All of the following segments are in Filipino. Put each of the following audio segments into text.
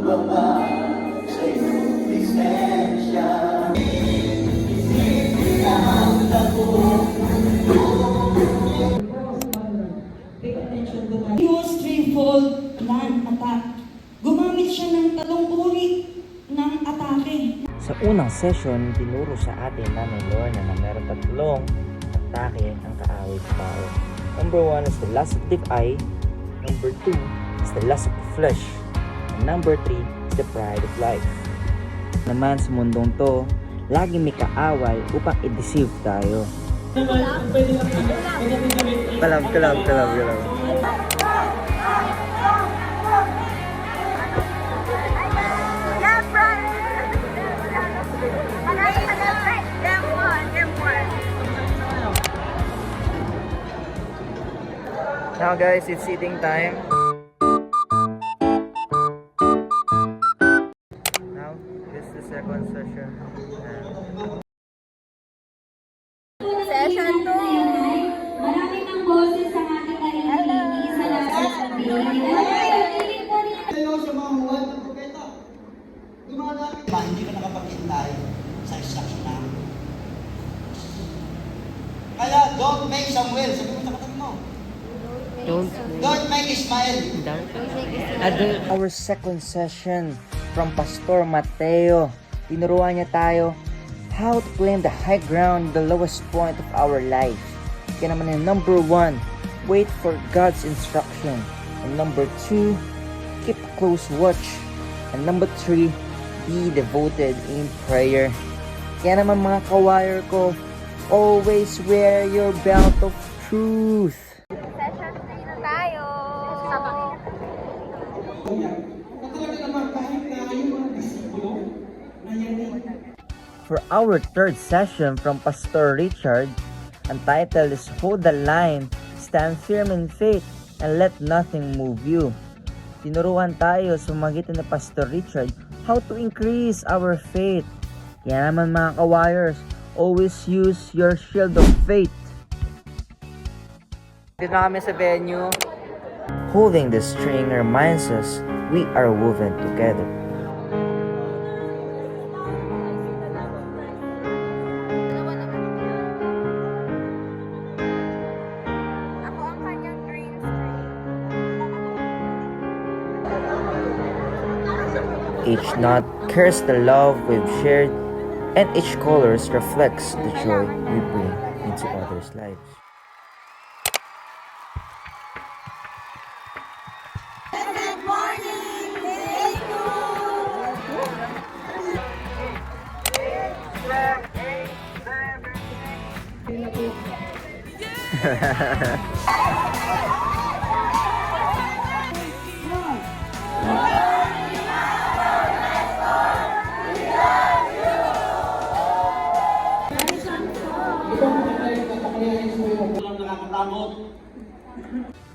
He was threefold land attack. Gumamit siya ng tatlong uri ng atake. Sa unang session, tinuro sa atin Nanay Lorna na meron tatlong atake ang kaaway sa tao. Number 1 is the lust of the eye. Number 2 is the lust of the flesh. And number 3 is the pride of life. Naman sa mundong to, lagi may kaaway upang i-deceive tayo. Kalam. Now guys, it's eating time. Now, this is the second session. Session 2. Marami ng boses sa ating narinig sa sasabihin. Kayo sa mga huwad ng propeta. Dumadami. Hindi ka nakapaghintay sa instruction namin. Kaya don't make Samuel. Sabi mo sa katabi mo. Don't make Ismael. Our second session from Pastor Mateo. Tinuruan niya tayo how to claim the high ground, the lowest point of our life. Kaya naman yung number 1, wait for God's instruction. And number 2, keep close watch. And number 3, be devoted in prayer. Kaya naman mga kawire ko, always wear your belt of truth. Session 3 na tayo. For our third session from Pastor Richard, ang title is Hold the Line, Stand Firm in Faith, and Let Nothing Move You. Tinuruan tayo sa magitan ni Pastor Richard how to increase our faith. Kaya naman mga kawires, always use your shield of faith. Dito na kami sa venue. Holding the string reminds us we are woven together. Ako ang kanyang green string. Each knot carries the love we've shared, and each color reflects the joy we bring into others' lives.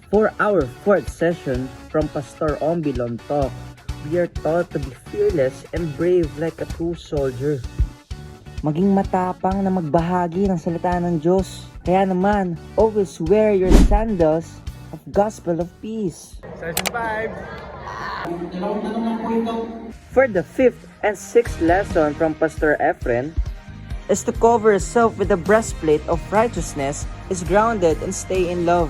For our fourth session from Pastor Ombilon Talk, we are taught to be fearless and brave like a true soldier. Maging matapang na magbahagi ng salita ng Diyos. Kaya naman, always wear your sandals of gospel of peace. Session 5. For the fifth and sixth lesson from Pastor Efren is to cover yourself with the breastplate of righteousness, is grounded and stay in love.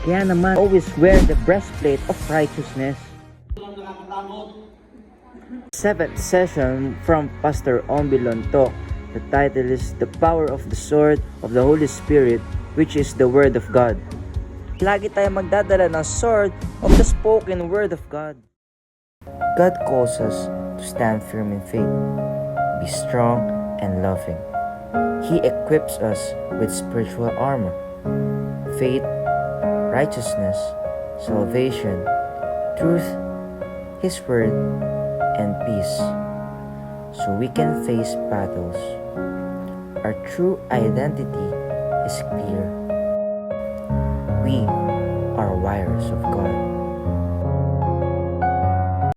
Kaya naman, always wear the breastplate of righteousness. Seventh session from Pastor Ombilon Talk. The title is The Power of the Sword of the Holy Spirit, which is the Word of God. Lagi tayo magdadala ng sword of the spoken Word of God. God calls us to stand firm in faith, be strong and loving. He equips us with spiritual armor, faith, righteousness, salvation, truth, His Word, and peace, so we can face battles. Our true identity is clear. We are warriors of God.